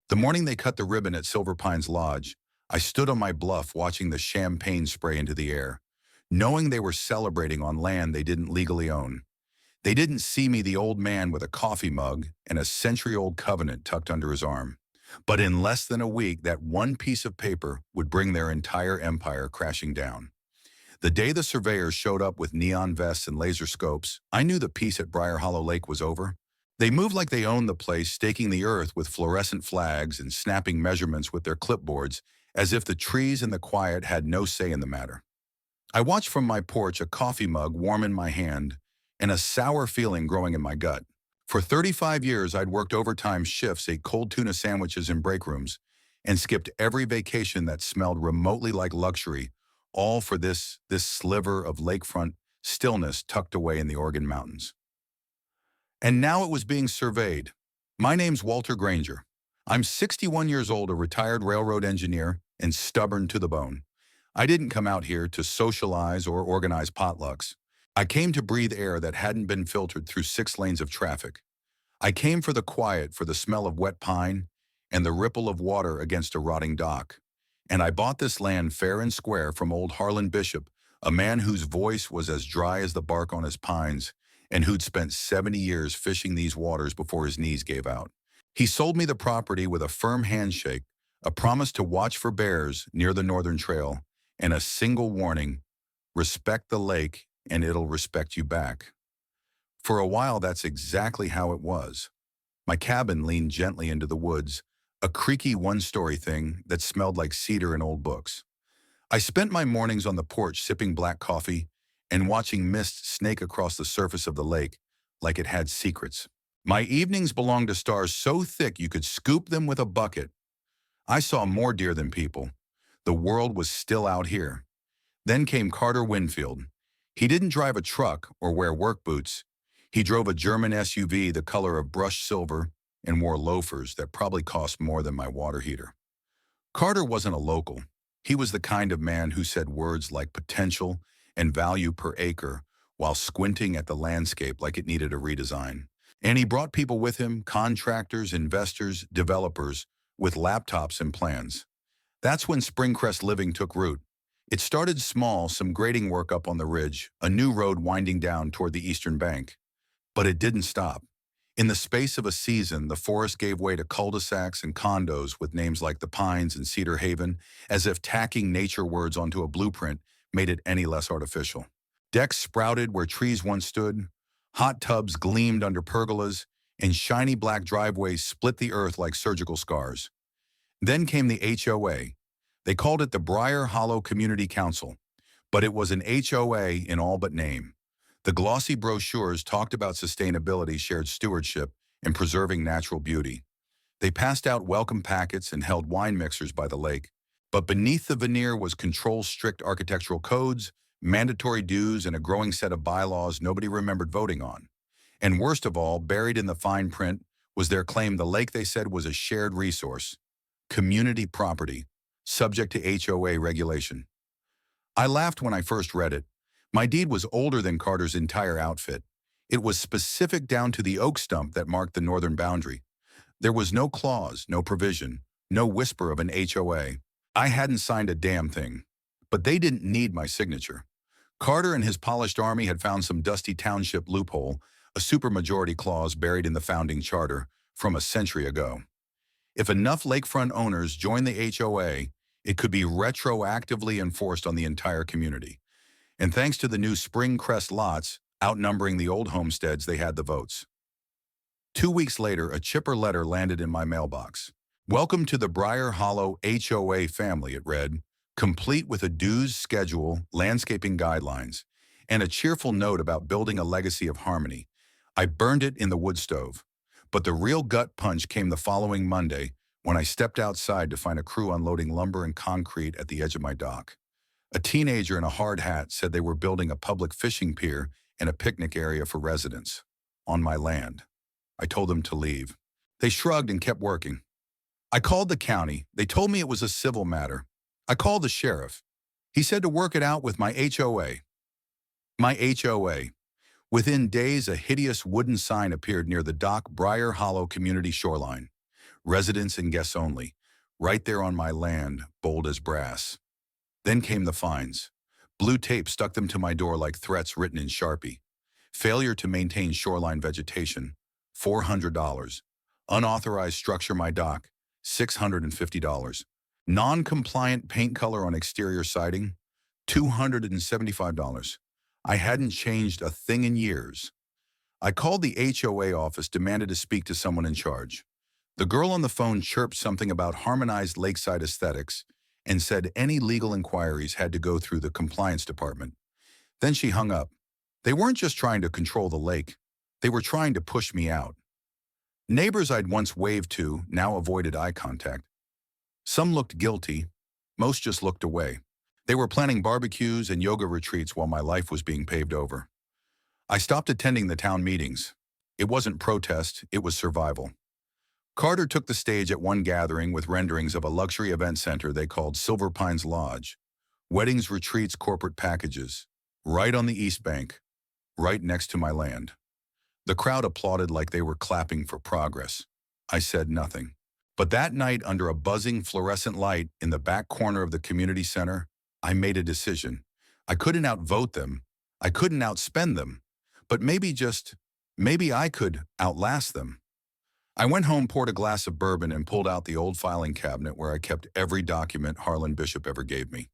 The morning they cut the ribbon at Silver Pines Lodge, I stood on my bluff watching the champagne spray into the air, knowing they were celebrating on land they didn't legally own. They didn't see me, the old man with a coffee mug and a century-old covenant tucked under his arm. But in less than a week, that one piece of paper would bring their entire empire crashing down. The day the surveyors showed up with neon vests and laser scopes, I knew the peace at Briar Hollow Lake was over. They moved like they owned the place, staking the earth with fluorescent flags and snapping measurements with their clipboards, as if the trees and the quiet had no say in the matter. I watched from my porch, a coffee mug warm in my hand and a sour feeling growing in my gut. For 35 years, I'd worked overtime shifts, ate cold tuna sandwiches in break rooms, and skipped every vacation that smelled remotely like luxury, all for this sliver of lakefront stillness tucked away in the Oregon mountains. And now it was being surveyed. My name's Walter Granger. I'm 61 years old, a retired railroad engineer, and stubborn to the bone. I didn't come out here to socialize or organize potlucks. I came to breathe air that hadn't been filtered through 6 lanes of traffic. I came for the quiet, for the smell of wet pine, and the ripple of water against a rotting dock. And I bought this land fair and square from old Harlan Bishop, a man whose voice was as dry as the bark on his pines, and who'd spent 70 years fishing these waters before his knees gave out. He sold me the property with a firm handshake, a promise to watch for bears near the Northern Trail, and a single warning: respect the lake and it'll respect you back. For a while, that's exactly how it was. My cabin leaned gently into the woods, a creaky one-story thing that smelled like cedar and old books. I spent my mornings on the porch sipping black coffee and watching mist snake across the surface of the lake like it had secrets. My evenings belonged to stars so thick you could scoop them with a bucket. I saw more deer than people. The world was still out here. Then came Carter Winfield. He didn't drive a truck or wear work boots. He drove a German SUV the color of brushed silver and wore loafers that probably cost more than my water heater. Carter wasn't a local. He was the kind of man who said words like potential and value per acre while squinting at the landscape like it needed a redesign. And he brought people with him, contractors, investors, developers, with laptops and plans. That's when Springcrest Living took root. It started small, some grading work up on the ridge, a new road winding down toward the eastern bank. But it didn't stop. In the space of a season, the forest gave way to cul-de-sacs and condos with names like the Pines and Cedar Haven, as if tacking nature words onto a blueprint made it any less artificial. Decks sprouted where trees once stood, hot tubs gleamed under pergolas, and shiny black driveways split the earth like surgical scars. Then came the HOA. They called it the Briar Hollow Community Council, but it was an HOA in all but name. The glossy brochures talked about sustainability, shared stewardship, and preserving natural beauty. They passed out welcome packets and held wine mixers by the lake. But beneath the veneer was control, strict architectural codes, mandatory dues, and a growing set of bylaws nobody remembered voting on. And worst of all, buried in the fine print, was their claim the lake, they said, was a shared resource, community property, subject to HOA regulation. I laughed when I first read it. My deed was older than Carter's entire outfit. It was specific down to the oak stump that marked the northern boundary. There was no clause, no provision, no whisper of an HOA. I hadn't signed a damn thing. But they didn't need my signature. Carter and his polished army had found some dusty township loophole, a supermajority clause buried in the founding charter from a century ago. If enough lakefront owners joined the HOA, it could be retroactively enforced on the entire community. And thanks to the new Springcrest lots, outnumbering the old homesteads, they had the votes. 2 weeks later, a chipper letter landed in my mailbox. "Welcome to the Briar Hollow HOA family," it read, complete with a dues schedule, landscaping guidelines, and a cheerful note about building a legacy of harmony. I burned it in the wood stove. But the real gut punch came the following Monday when I stepped outside to find a crew unloading lumber and concrete at the edge of my dock. A teenager in a hard hat said they were building a public fishing pier and a picnic area for residents on my land. I told them to leave. They shrugged and kept working. I called the county. They told me it was a civil matter. I called the sheriff. He said to work it out with my HOA. My HOA. Within days, a hideous wooden sign appeared near the dock, Briar Hollow Community Shoreline. residents and guests only, right there on my land, bold as brass. Then came the fines. Blue tape stuck them to my door like threats written in Sharpie. Failure to maintain shoreline vegetation, $400. Unauthorized structure my dock, $650. Non-compliant paint color on exterior siding, $275. I hadn't changed a thing in years. I called the HOA office, demanded to speak to someone in charge. The girl on the phone chirped something about harmonized lakeside aesthetics and said any legal inquiries had to go through the compliance department. Then she hung up. They weren't just trying to control the lake. They were trying to push me out. Neighbors I'd once waved to now avoided eye contact. Some looked guilty. Most just looked away. They were planning barbecues and yoga retreats while my life was being paved over. I stopped attending the town meetings. It wasn't protest, it was survival. Carter took the stage at one gathering with renderings of a luxury event center they called Silver Pines Lodge. Weddings, retreats, corporate packages. Right on the East Bank. Right next to my land. The crowd applauded like they were clapping for progress. I said nothing. But that night, under a buzzing fluorescent light in the back corner of the community center, I made a decision. I couldn't outvote them. I couldn't outspend them. But maybe I could outlast them. I went home, poured a glass of bourbon, and pulled out the old filing cabinet where I kept every document Harlan Bishop ever gave me.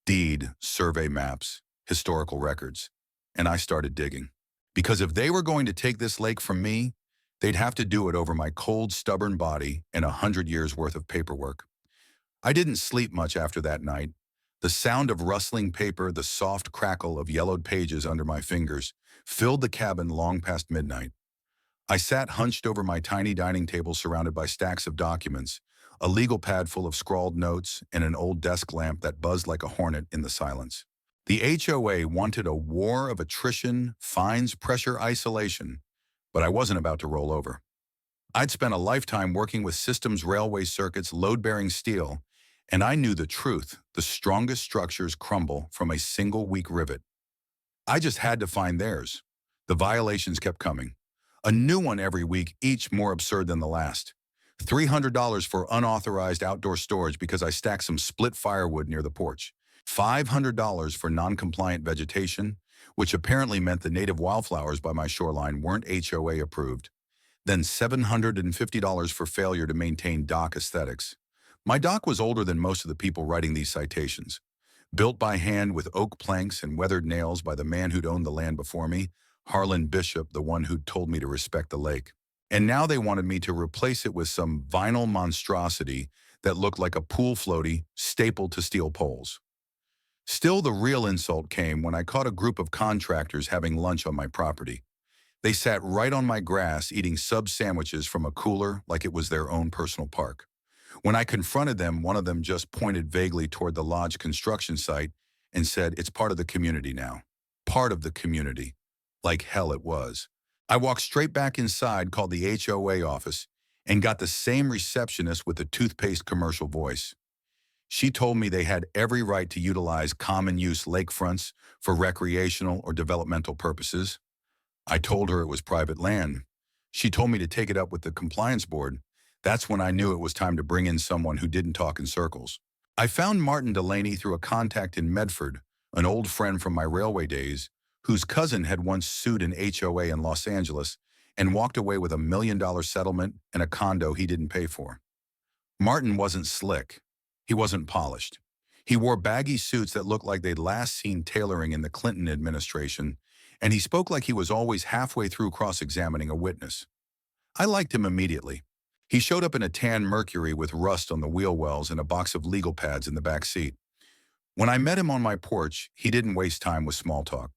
Deed, survey maps, historical records. And I started digging. Because if they were going to take this lake from me, they'd have to do it over my cold, stubborn body and 100 years' worth of paperwork. I didn't sleep much after that night. The sound of rustling paper, the soft crackle of yellowed pages under my fingers, filled the cabin long past midnight. I sat hunched over my tiny dining table surrounded by stacks of documents, a legal pad full of scrawled notes, and an old desk lamp that buzzed like a hornet in the silence. The HOA wanted a war of attrition, fines, pressure, isolation, but I wasn't about to roll over. I'd spent a lifetime working with systems, railway circuits, load-bearing steel, and I knew the truth: the strongest structures crumble from a single weak rivet. I just had to find theirs. The violations kept coming. A new one every week, each more absurd than the last. $300 for unauthorized outdoor storage because I stacked some split firewood near the porch. $500 for non-compliant vegetation, which apparently meant the native wildflowers by my shoreline weren't HOA approved. Then $750 for failure to maintain dock aesthetics. My dock was older than most of the people writing these citations. Built by hand with oak planks and weathered nails by the man who'd owned the land before me, Harlan Bishop, the one who'd told me to respect the lake. And now they wanted me to replace it with some vinyl monstrosity that looked like a pool floaty stapled to steel poles. Still, the real insult came when I caught a group of contractors having lunch on my property. They sat right on my grass eating sub-sandwiches from a cooler like it was their own personal park. When I confronted them, one of them just pointed vaguely toward the lodge construction site and said, "It's part of the community now." Part of the community. Like hell it was. I walked straight back inside, called the HOA office, and got the same receptionist with the toothpaste commercial voice. She told me they had every right to utilize common-use lakefronts for recreational or developmental purposes. I told her it was private land. She told me to take it up with the compliance board. That's when I knew it was time to bring in someone who didn't talk in circles. I found Martin Delaney through a contact in Medford, an old friend from my railway days, whose cousin had once sued an HOA in Los Angeles and walked away with $1 million settlement and a condo he didn't pay for. Martin wasn't slick. He wasn't polished. He wore baggy suits that looked like they'd last seen tailoring in the Clinton administration, and he spoke like he was always halfway through cross-examining a witness. I liked him immediately. He showed up in a tan Mercury with rust on the wheel wells and a box of legal pads in the back seat. When I met him on my porch, he didn't waste time with small talk.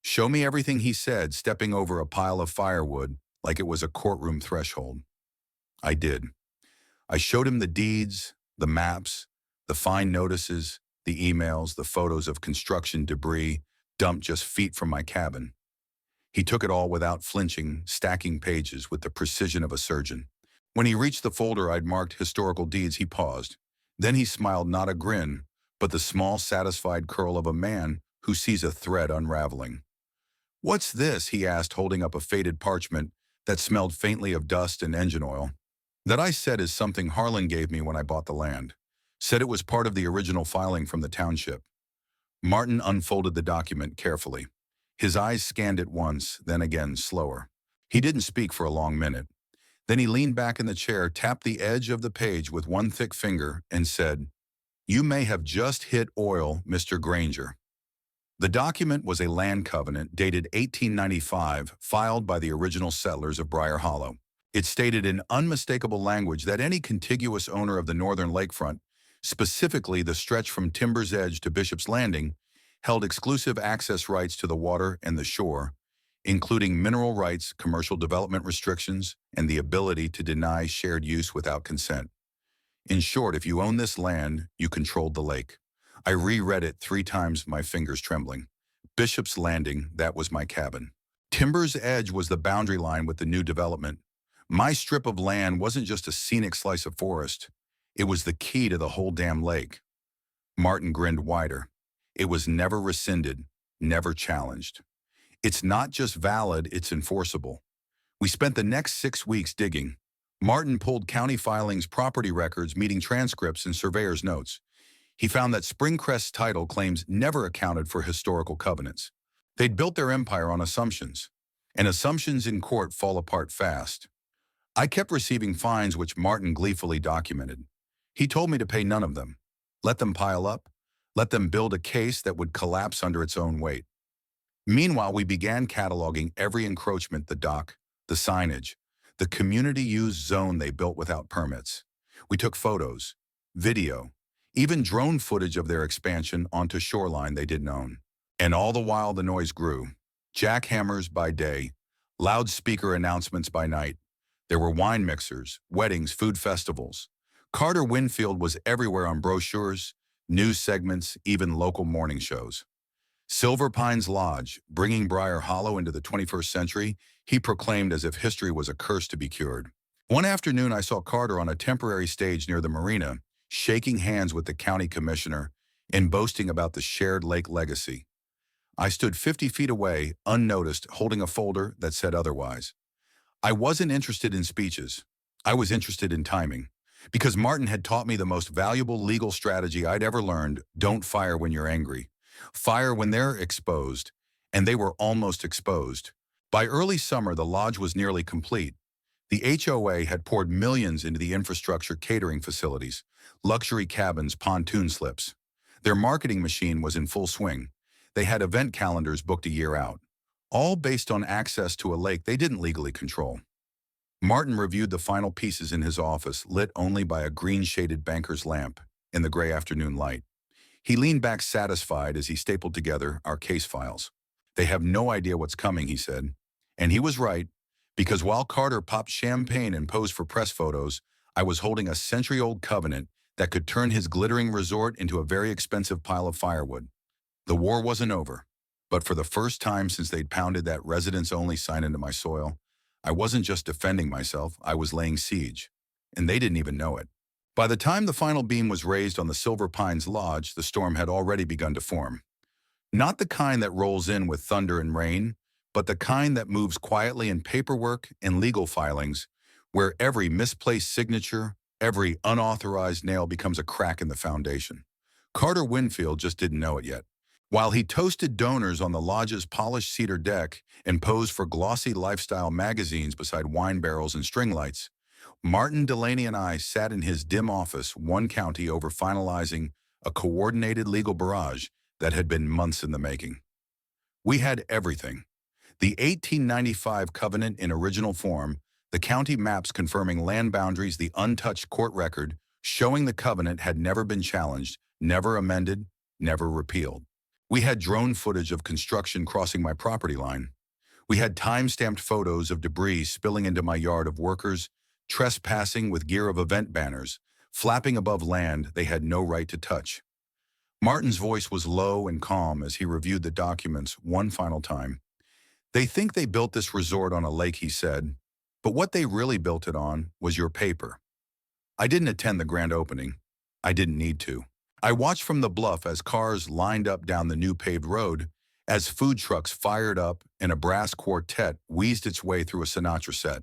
Show me everything, he said, stepping over a pile of firewood like it was a courtroom threshold. I did. I showed him the deeds, the maps, the fine notices, the emails, the photos of construction debris dumped just feet from my cabin. He took it all without flinching, stacking pages with the precision of a surgeon. When he reached the folder I'd marked historical deeds, he paused. Then he smiled, not a grin, but the small, satisfied curl of a man who sees a thread unraveling. "What's this?" he asked, holding up a faded parchment that smelled faintly of dust and engine oil. That I said is something Harlan gave me when I bought the land. Said it was part of the original filing from the township. Martin unfolded the document carefully. His eyes scanned it once, then again, slower. He didn't speak for a long minute. Then he leaned back in the chair, tapped the edge of the page with one thick finger, and said, "You may have just hit oil, Mr. Granger." The document was a land covenant dated 1895, filed by the original settlers of Briar Hollow. It stated in unmistakable language that any contiguous owner of the northern lakefront, specifically the stretch from Timber's Edge to Bishop's Landing, held exclusive access rights to the water and the shore, including mineral rights, commercial development restrictions, and the ability to deny shared use without consent. In short, if you own this land, you controlled the lake. I reread it 3 times, my fingers trembling. Bishop's Landing, that was my cabin. Timber's Edge was the boundary line with the new development. My strip of land wasn't just a scenic slice of forest. It was the key to the whole damn lake. Martin grinned wider. It was never rescinded, never challenged. It's not just valid, it's enforceable. We spent the next 6 weeks digging. Martin pulled county filings, property records, meeting transcripts, and surveyor's notes. He found that Springcrest's title claims never accounted for historical covenants. They'd built their empire on assumptions, and assumptions in court fall apart fast. I kept receiving fines which Martin gleefully documented. He told me to pay none of them. Let them pile up. Let them build a case that would collapse under its own weight. Meanwhile, we began cataloging every encroachment, the dock, the signage, the community use zone they built without permits. We took photos, video, even drone footage of their expansion onto shoreline they didn't own. And all the while the noise grew. Jackhammers by day, loudspeaker announcements by night. There were wine mixers, weddings, food festivals. Carter Winfield was everywhere on brochures, news segments, even local morning shows. Silver Pines Lodge, bringing Briar Hollow into the 21st century, he proclaimed as if history was a curse to be cured. One afternoon, I saw Carter on a temporary stage near the marina, shaking hands with the county commissioner and boasting about the shared lake legacy. I stood 50 feet away, unnoticed, holding a folder that said otherwise. I wasn't interested in speeches. I was interested in timing. Because Martin had taught me the most valuable legal strategy I'd ever learned: don't fire when you're angry. Fire when they're exposed, and they were almost exposed. By early summer, the lodge was nearly complete. The HOA had poured millions into the infrastructure, catering facilities, luxury cabins, pontoon slips. Their marketing machine was in full swing. They had event calendars booked a year out, all based on access to a lake they didn't legally control. Martin reviewed the final pieces in his office, lit only by a green-shaded banker's lamp in the gray afternoon light. He leaned back satisfied as he stapled together our case files. "They have no idea what's coming," he said. And he was right, because while Carter popped champagne and posed for press photos, I was holding a century-old covenant that could turn his glittering resort into a very expensive pile of firewood. The war wasn't over, but for the first time since they'd pounded that residents-only sign into my soil, I wasn't just defending myself, I was laying siege. And they didn't even know it. By the time the final beam was raised on the Silver Pines Lodge, the storm had already begun to form. Not the kind that rolls in with thunder and rain, but the kind that moves quietly in paperwork and legal filings, where every misplaced signature, every unauthorized nail becomes a crack in the foundation. Carter Winfield just didn't know it yet. While he toasted donors on the lodge's polished cedar deck and posed for glossy lifestyle magazines beside wine barrels and string lights, Martin Delaney and I sat in his dim office, one county over, finalizing a coordinated legal barrage that had been months in the making. We had everything: the 1895 covenant in original form, the county maps confirming land boundaries, the untouched court record showing the covenant had never been challenged, never amended, never repealed. We had drone footage of construction crossing my property line. We had time-stamped photos of debris spilling into my yard, of workers trespassing with gear, of event banners flapping above land they had no right to touch. Martin's voice was low and calm as he reviewed the documents one final time. "They think they built this resort on a lake," he said, "but what they really built it on was your paper." I didn't attend the grand opening. I didn't need to. I watched from the bluff as cars lined up down the new paved road, as food trucks fired up and a brass quartet wheezed its way through a Sinatra set.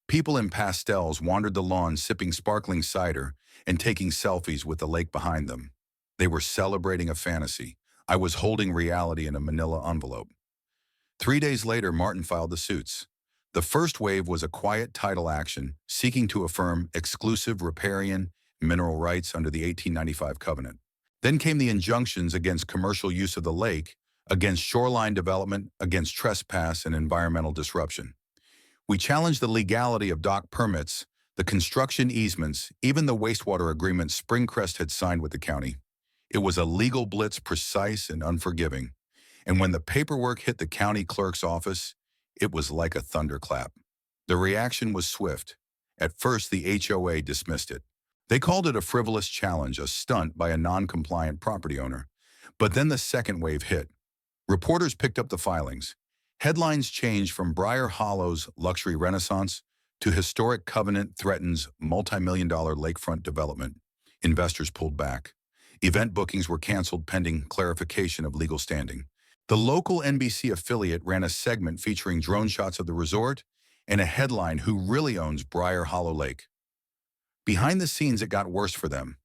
People in pastels wandered the lawn sipping sparkling cider and taking selfies with the lake behind them. They were celebrating a fantasy. I was holding reality in a manila envelope. 3 days later, Martin filed the suits. The first wave was a quiet title action seeking to affirm exclusive riparian mineral rights under the 1895 covenant. Then came the injunctions against commercial use of the lake, against shoreline development, against trespass and environmental disruption. We challenged the legality of dock permits, the construction easements, even the wastewater agreement Springcrest had signed with the county. It was a legal blitz, precise and unforgiving. And when the paperwork hit the county clerk's office, it was like a thunderclap. The reaction was swift. At first, the HOA dismissed it. They called it a frivolous challenge, a stunt by a non-compliant property owner. But then the second wave hit. Reporters picked up the filings. Headlines changed from Briar Hollow's luxury renaissance to historic covenant threatens multi-million-dollar lakefront development. Investors pulled back. Event bookings were canceled pending clarification of legal standing. The local NBC affiliate ran a segment featuring drone shots of the resort and a headline, "Who really owns Briar Hollow Lake?" Behind the scenes, it got worse for them.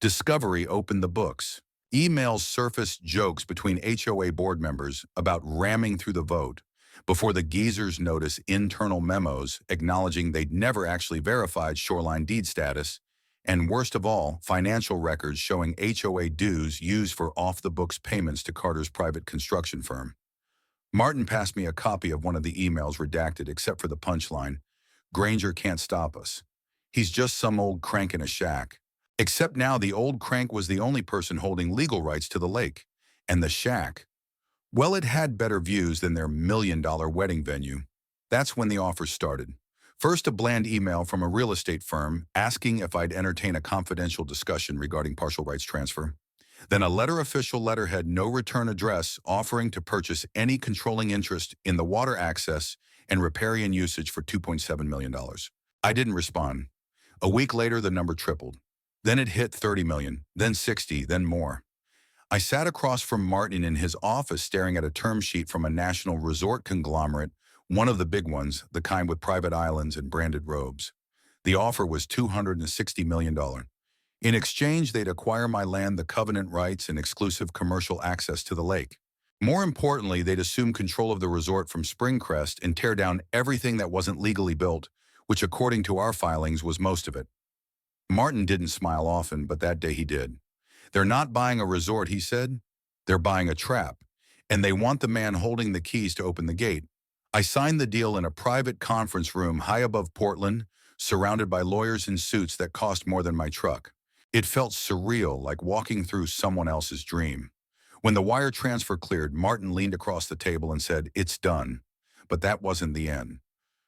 Discovery opened the books. Emails surfaced jokes between HOA board members about ramming through the vote before the geezers noticed internal memos acknowledging they'd never actually verified shoreline deed status, and worst of all, financial records showing HOA dues used for off-the-books payments to Carter's private construction firm. Martin passed me a copy of one of the emails, redacted except for the punchline, "Granger can't stop us. He's just some old crank in a shack." Except now the old crank was the only person holding legal rights to the lake. And the shack, well, it had better views than their $1 million wedding venue. That's when the offers started. First, a bland email from a real estate firm asking if I'd entertain a confidential discussion regarding partial rights transfer. Then a official letterhead, no return address, offering to purchase any controlling interest in the water access and riparian usage for $2.7 million. I didn't respond. A week later, the number tripled. Then it hit 30 million, then 60, then more. I sat across from Martin in his office staring at a term sheet from a national resort conglomerate, one of the big ones, the kind with private islands and branded robes. The offer was $260 million. In exchange, they'd acquire my land, the covenant rights, and exclusive commercial access to the lake. More importantly, they'd assume control of the resort from Springcrest and tear down everything that wasn't legally built, which according to our filings was most of it. Martin didn't smile often, but that day he did. "They're not buying a resort," he said. "They're buying a trap, and they want the man holding the keys to open the gate." I signed the deal in a private conference room high above Portland, surrounded by lawyers in suits that cost more than my truck. It felt surreal, like walking through someone else's dream. When the wire transfer cleared, Martin leaned across the table and said, "It's done." But that wasn't the end.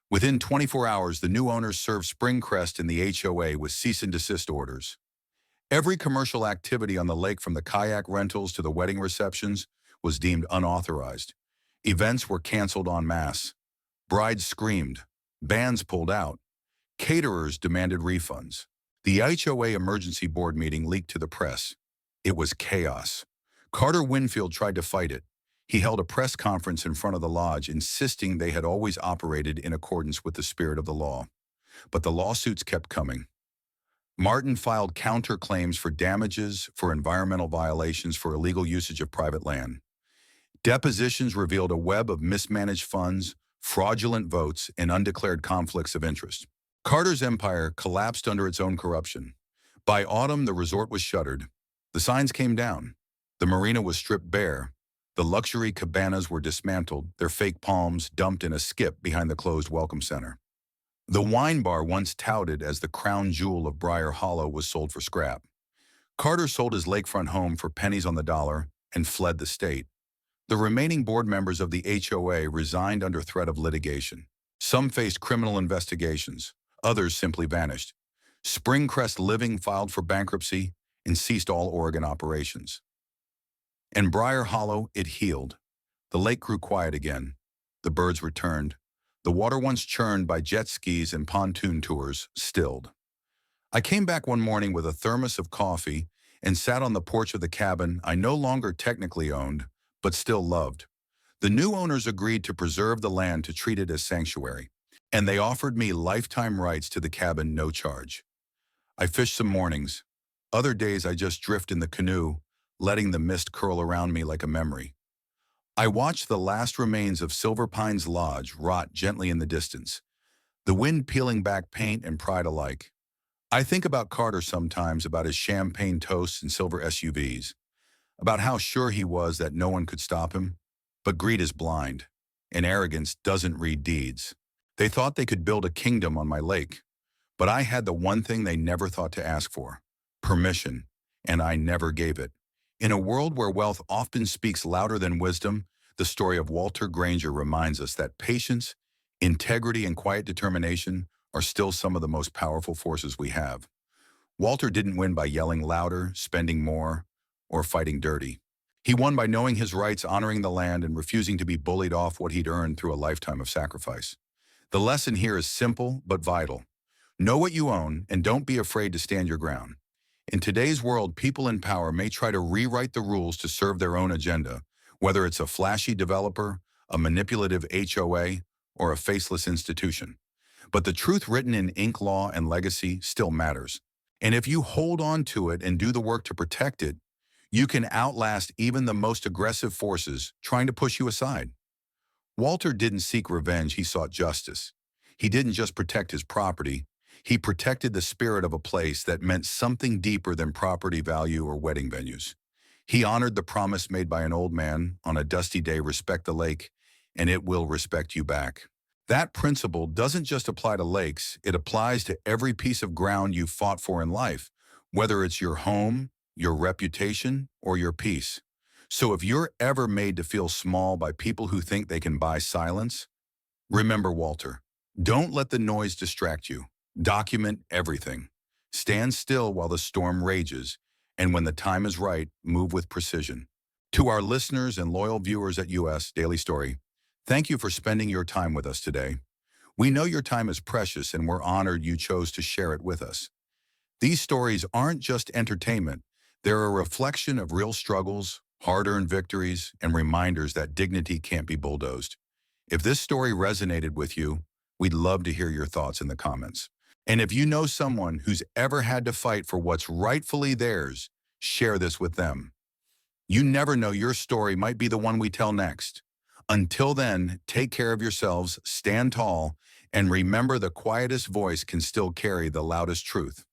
Within 24 hours, the new owners served Springcrest and the HOA with cease and desist orders. Every commercial activity on the lake, from the kayak rentals to the wedding receptions, was deemed unauthorized. Events were canceled en masse. Brides screamed. Bands pulled out. Caterers demanded refunds. The HOA emergency board meeting leaked to the press. It was chaos. Carter Winfield tried to fight it. He held a press conference in front of the lodge, insisting they had always operated in accordance with the spirit of the law. But the lawsuits kept coming. Martin filed counterclaims for damages, for environmental violations, for illegal usage of private land. Depositions revealed a web of mismanaged funds, fraudulent votes, and undeclared conflicts of interest. Carter's empire collapsed under its own corruption. By autumn, the resort was shuttered. The signs came down. The marina was stripped bare. The luxury cabanas were dismantled, their fake palms dumped in a skip behind the closed welcome center. The wine bar, once touted as the crown jewel of Briar Hollow, was sold for scrap. Carter sold his lakefront home for pennies on the dollar and fled the state. The remaining board members of the HOA resigned under threat of litigation. Some faced criminal investigations, others simply vanished. Springcrest Living filed for bankruptcy and ceased all Oregon operations. In Briar Hollow, it healed. The lake grew quiet again. The birds returned. The water, once churned by jet skis and pontoon tours, stilled. I came back one morning with a thermos of coffee and sat on the porch of the cabin I no longer technically owned, but still loved. The new owners agreed to preserve the land, to treat it as sanctuary. and they offered me lifetime rights to the cabin, no charge. I fish some mornings. Other days I just drift in the canoe, letting the mist curl around me like a memory. I watch the last remains of Silver Pine's lodge rot gently in the distance, the wind peeling back paint and pride alike. I think about Carter sometimes, about his champagne toasts and silver SUVs, about how sure he was that no one could stop him. But greed is blind, and arrogance doesn't read deeds. They thought they could build a kingdom on my lake, but I had the one thing they never thought to ask for: permission, and I never gave it. In a world where wealth often speaks louder than wisdom, the story of Walter Granger reminds us that patience, integrity, and quiet determination are still some of the most powerful forces we have. Walter didn't win by yelling louder, spending more, or fighting dirty. He won by knowing his rights, honoring the land, and refusing to be bullied off what he'd earned through a lifetime of sacrifice. The lesson here is simple but vital. Know what you own, and don't be afraid to stand your ground. In today's world, people in power may try to rewrite the rules to serve their own agenda, whether it's a flashy developer, a manipulative HOA, or a faceless institution. But the truth written in ink, law, and legacy still matters. And if you hold on to it and do the work to protect it, you can outlast even the most aggressive forces trying to push you aside. Walter didn't seek revenge, he sought justice. He didn't just protect his property, he protected the spirit of a place that meant something deeper than property value or wedding venues. He honored the promise made by an old man on a dusty day: respect the lake, and it will respect you back. That principle doesn't just apply to lakes, it applies to every piece of ground you fought for in life, whether it's your home, your reputation, or your peace. So if you're ever made to feel small by people who think they can buy silence, remember Walter. Don't let the noise distract you. Document everything. Stand still while the storm rages, and when the time is right, move with precision. To our listeners and loyal viewers at US Daily Story, thank you for spending your time with us today. We know your time is precious, and we're honored you chose to share it with us. These stories aren't just entertainment. They're a reflection of real struggles, hard-earned victories, and reminders that dignity can't be bulldozed. If this story resonated with you, we'd love to hear your thoughts in the comments. And if you know someone who's ever had to fight for what's rightfully theirs, share this with them. You never know, your story might be the one we tell next. Until then, take care of yourselves, stand tall, and remember, the quietest voice can still carry the loudest truth.